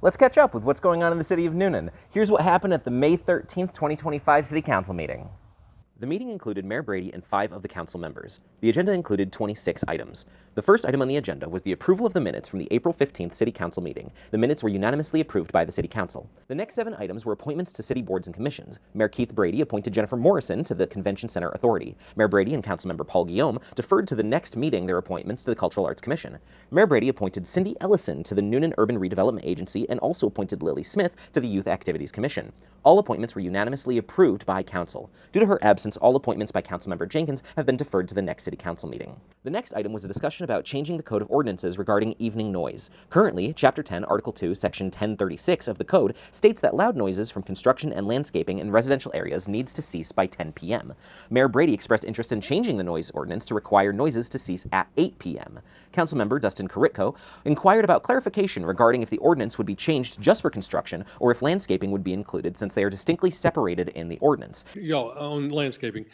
Let's catch up with what's going on in the city of Newnan. Here's what happened at the May 13th, 2025 City Council meeting. The meeting included Mayor Brady and 5 of the council members. The agenda included 26 items. The first item on the agenda was the approval of the minutes from the April 15th City Council meeting. The minutes were unanimously approved by the City Council. The next 7 items were appointments to city boards and commissions. Mayor Keith Brady appointed Jennifer Morrison to the Convention Center Authority. Mayor Brady and Councilmember Paul Guillaume deferred to the next meeting their appointments to the Cultural Arts Commission. Mayor Brady appointed Cindy Ellison to the Newnan Urban Redevelopment Agency and also appointed Lily Smith to the Youth Activities Commission. All appointments were unanimously approved by Council. Due to her absence, all appointments by Councilmember Jenkins have been deferred to the next City Council meeting. The next item was a discussion about changing the Code of Ordinances regarding evening noise. Currently, Chapter 10, Article 2, Section 1036 of the Code states that loud noises from construction and landscaping in residential areas needs to cease by 10 p.m. Mayor Brady expressed interest in changing the noise ordinance to require noises to cease at 8 p.m. Councilmember Dustin Karitko inquired about clarification regarding if the ordinance would be changed just for construction or if landscaping would be included since they are distinctly separated in the ordinance. Y'all, on landscaping,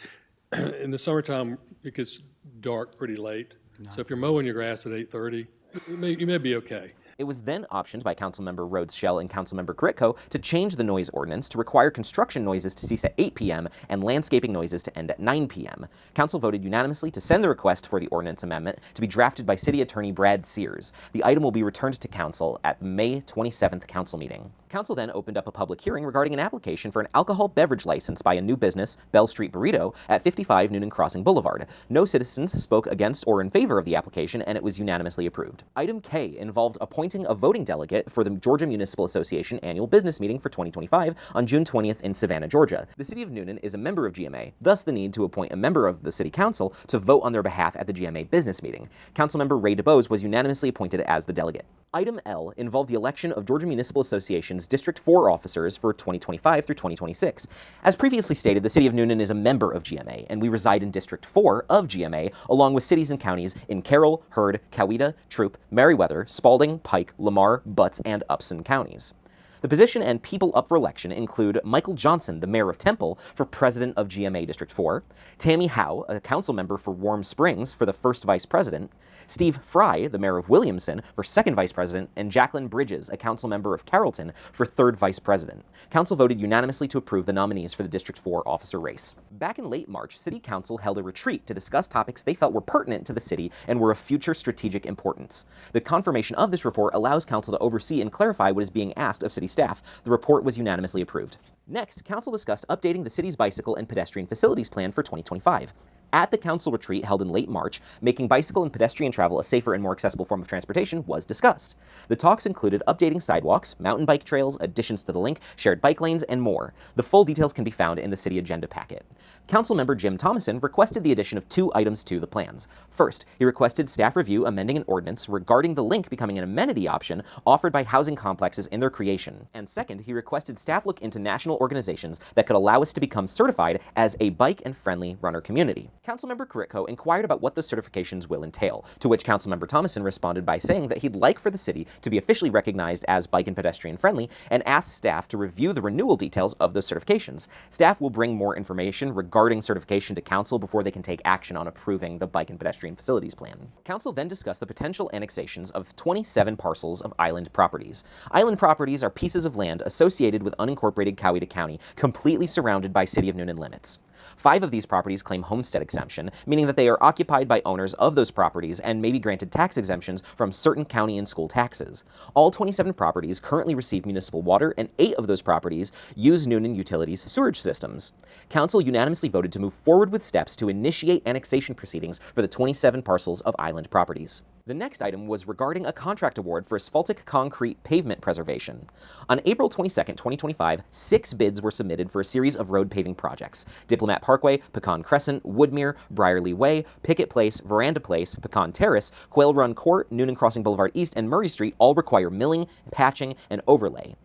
in the summertime, it gets dark pretty late. So if you're mowing your grass at 8:30, you may be okay. It was then optioned by Councilmember Rhodes Shell and Councilmember Karitko to change the noise ordinance to require construction noises to cease at 8 p.m. and landscaping noises to end at 9 p.m. Council voted unanimously to send the request for the ordinance amendment to be drafted by City Attorney Brad Sears. The item will be returned to Council at the May 27th Council meeting. Council then opened up a public hearing regarding an application for an alcohol beverage license by a new business, Bell Street Burrito, at 55 Newnan Crossing Boulevard. No citizens spoke against or in favor of the application, and it was unanimously approved. Item K involved appointing a voting delegate for the Georgia Municipal Association annual business meeting for 2025 on June 20th in Savannah, Georgia. The City of Newnan is a member of GMA, thus the need to appoint a member of the City Council to vote on their behalf at the GMA business meeting. Councilmember Ray DeBose was unanimously appointed as the delegate. Item L involved the election of Georgia Municipal Association's District 4 officers for 2025 through 2026. As previously stated, the City of Newnan is a member of GMA, and we reside in District 4 of GMA, along with cities and counties in Carroll, Heard, Coweta, Troup, Meriwether, Spalding, Pike, Lamar, Butts, and Upson counties. The position and people up for election include Michael Johnson, the mayor of Temple, for president of GMA District 4, Tammy Howe, a council member for Warm Springs, for the first vice president, Steve Fry, the mayor of Williamson, for second vice president, and Jacqueline Bridges, a council member of Carrollton, for third vice president. Council voted unanimously to approve the nominees for the District 4 officer race. Back in late March, City Council held a retreat to discuss topics they felt were pertinent to the city and were of future strategic importance. The confirmation of this report allows Council to oversee and clarify what is being asked of city staff. The report was unanimously approved. Next, Council discussed updating the city's bicycle and pedestrian facilities plan for 2025. At the council retreat held in late March, making bicycle and pedestrian travel a safer and more accessible form of transportation was discussed. The talks included updating sidewalks, mountain bike trails, additions to the link, shared bike lanes, and more. The full details can be found in the city agenda packet. Councilmember Jim Thomason requested the addition of 2 items to the plans. First, he requested staff review amending an ordinance regarding the link becoming an amenity option offered by housing complexes in their creation. And second, he requested staff look into national organizations that could allow us to become certified as a bike and friendly runner community. Councilmember Karitko inquired about what those certifications will entail, to which Councilmember Thomason responded by saying that he'd like for the city to be officially recognized as bike and pedestrian friendly and asked staff to review the renewal details of those certifications. Staff will bring more information regarding certification to Council before they can take action on approving the bike and pedestrian facilities plan. Council then discussed the potential annexations of 27 parcels of island properties. Island properties are pieces of land associated with unincorporated Coweta County, completely surrounded by City of Newnan limits. 5 of these properties claim homestead exemption, meaning that they are occupied by owners of those properties and may be granted tax exemptions from certain county and school taxes. All 27 properties currently receive municipal water, and 8 of those properties use Newnan Utilities sewage systems. Council unanimously voted to move forward with steps to initiate annexation proceedings for the 27 parcels of island properties. The next item was regarding a contract award for asphaltic concrete pavement preservation. On April 22, 2025, 6 bids were submitted for a series of road paving projects. Diplomat Parkway, Pecan Crescent, Woodmere, Briarly Way, Pickett Place, Veranda Place, Pecan Terrace, Quail Run Court, Newnan Crossing Boulevard East, and Murray Street all require milling, patching, and overlay.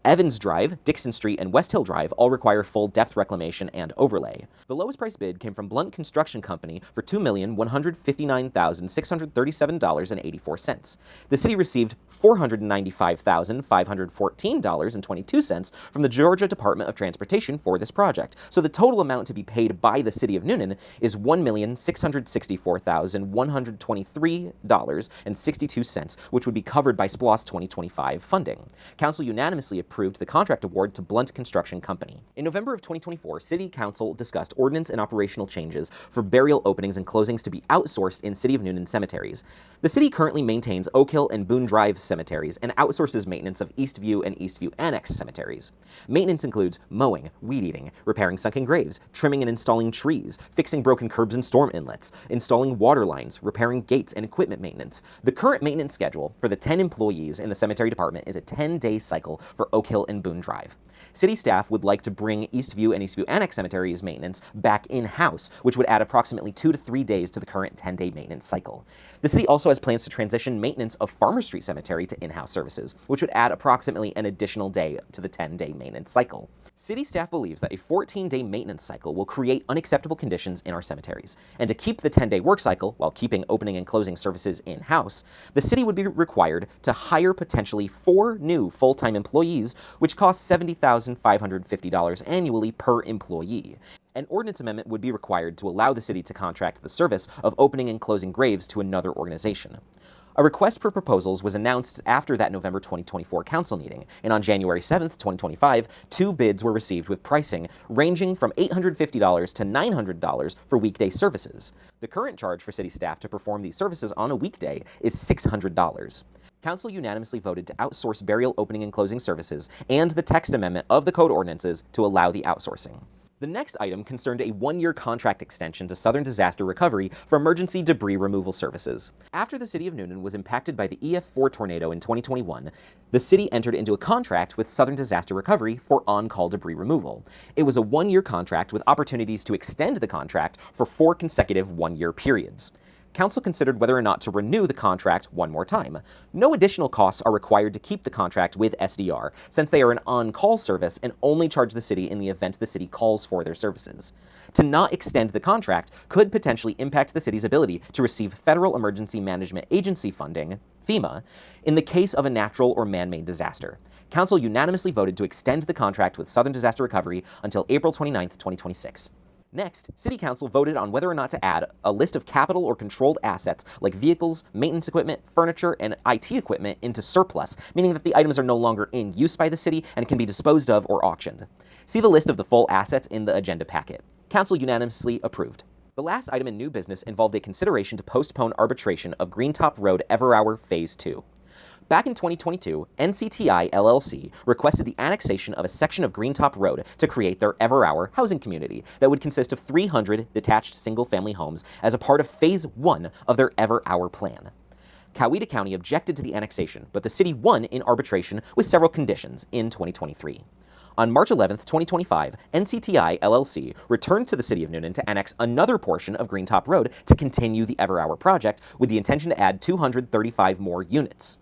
Evans Drive, Dixon Street, and West Hill Drive all require full depth reclamation and overlay. The lowest price bid came from Blunt Construction Company for $2,159,637.84. The city received $495,514.22 from the Georgia Department of Transportation for this project, so the total amount to be paid by the city of Newnan is $1,664,123.62, which would be covered by SPLOST 2025 funding. Council unanimously approved the contract award to Blunt Construction Company. In November of 2024, City Council discussed ordinance and operational changes for burial openings and closings to be outsourced in City of Newnan cemeteries. The city currently maintains Oak Hill and Boone Drive cemeteries and outsources maintenance of Eastview and Eastview Annex cemeteries. Maintenance includes mowing, weed eating, repairing sunken graves, trimming and installing trees, fixing broken curbs and storm inlets, installing water lines, repairing gates, and equipment maintenance. The current maintenance schedule for the 10 employees in the cemetery department is a 10-day cycle for Oak Hill and Boone Drive. City staff would like to bring Eastview and Eastview Annex cemeteries maintenance back in-house, which would add approximately 2 to 3 days to the current 10-day maintenance cycle. The city also has plans to transition maintenance of Farmer Street Cemetery to in-house services, which would add approximately an additional day to the 10-day maintenance cycle. City staff believes that a 14-day maintenance cycle will create unacceptable conditions in our cemeteries, and to keep the 10-day work cycle while keeping opening and closing services in-house, the city would be required to hire potentially 4 new full-time employees, which costs $70,550 annually per employee. An ordinance amendment would be required to allow the city to contract the service of opening and closing graves to another organization. A request for proposals was announced after that November 2024 council meeting, and on January 7, 2025, 2 bids were received with pricing ranging from $850 to $900 for weekday services. The current charge for city staff to perform these services on a weekday is $600. Council unanimously voted to outsource burial opening and closing services and the text amendment of the code ordinances to allow the outsourcing. The next item concerned a 1-year contract extension to Southern Disaster Recovery for emergency debris removal services. After the city of Newnan was impacted by the EF4 tornado in 2021, the city entered into a contract with Southern Disaster Recovery for on-call debris removal. It was a 1-year contract with opportunities to extend the contract for 4 consecutive 1-year periods. Council considered whether or not to renew the contract one more time. No additional costs are required to keep the contract with SDR, since they are an on-call service and only charge the city in the event the city calls for their services. To not extend the contract could potentially impact the city's ability to receive Federal Emergency Management Agency funding, FEMA, in the case of a natural or man-made disaster. Council unanimously voted to extend the contract with Southern Disaster Recovery until April 29, 2026. Next, City Council voted on whether or not to add a list of capital or controlled assets like vehicles, maintenance equipment, furniture, and IT equipment into surplus, meaning that the items are no longer in use by the city and can be disposed of or auctioned. See the list of the full assets in the agenda packet. Council unanimously approved. The last item in new business involved a consideration to postpone arbitration of Greentop Road Everhour Phase 2. Back in 2022, NCTI LLC requested the annexation of a section of Greentop Road to create their Everhour housing community that would consist of 300 detached single-family homes as a part of Phase 1 of their Everhour plan. Coweta County objected to the annexation, but the city won in arbitration with several conditions in 2023. On March 11, 2025, NCTI LLC returned to the city of Newnan to annex another portion of Greentop Road to continue the Everhour project with the intention to add 235 more units.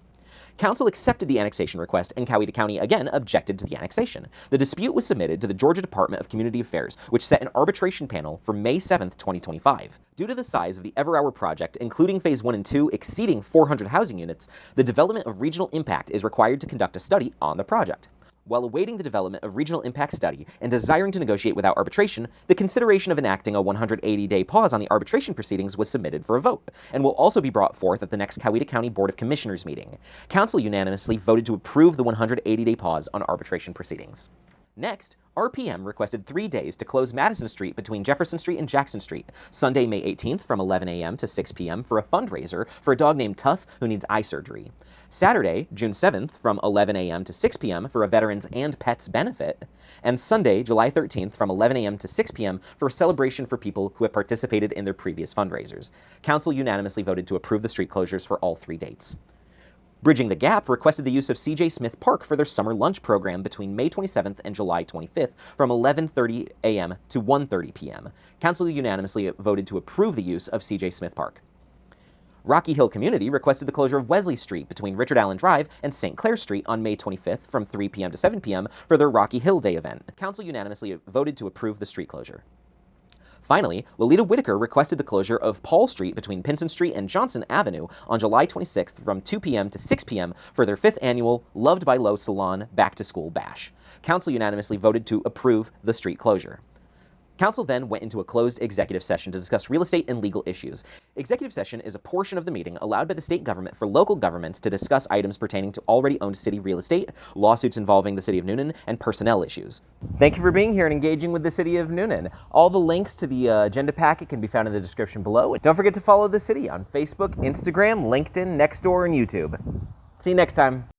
Council accepted the annexation request, and Coweta County again objected to the annexation. The dispute was submitted to the Georgia Department of Community Affairs, which set an arbitration panel for May 7, 2025. Due to the size of the Everhour project, including Phase 1 and 2 exceeding 400 housing units, the development of regional impact is required to conduct a study on the project. While awaiting the development of regional impact study and desiring to negotiate without arbitration, the consideration of enacting a 180-day pause on the arbitration proceedings was submitted for a vote, and will also be brought forth at the next Coweta County Board of Commissioners meeting. Council unanimously voted to approve the 180-day pause on arbitration proceedings. Next, RPM requested 3 days to close Madison Street between Jefferson Street and Jackson Street, Sunday, May 18th from 11 a.m. to 6 p.m. for a fundraiser for a dog named Tough who needs eye surgery. Saturday, June 7th from 11 a.m. to 6 p.m. for a veterans and pets benefit. And Sunday, July 13th from 11 a.m. to 6 p.m. for a celebration for people who have participated in their previous fundraisers. Council unanimously voted to approve the street closures for all 3 dates. Bridging the Gap requested the use of C.J. Smith Park for their summer lunch program between May 27th and July 25th from 11:30 a.m. to 1:30 p.m. Council unanimously voted to approve the use of C.J. Smith Park. Rocky Hill Community requested the closure of Wesley Street between Richard Allen Drive and St. Clair Street on May 25th from 3 p.m. to 7 p.m. for their Rocky Hill Day event. Council unanimously voted to approve the street closure. Finally, Lolita Whitaker requested the closure of Paul Street between Pinson Street and Johnson Avenue on July 26th from 2 p.m. to 6 p.m. for their 5th annual Loved by Low Salon Back to School Bash. Council unanimously voted to approve the street closure. Council then went into a closed executive session to discuss real estate and legal issues. Executive session is a portion of the meeting allowed by the state government for local governments to discuss items pertaining to already owned city real estate, lawsuits involving the city of Newnan, and personnel issues. Thank you for being here and engaging with the city of Newnan. All the links to the agenda packet can be found in the description below. And don't forget to follow the city on Facebook, Instagram, LinkedIn, Nextdoor, and YouTube. See you next time.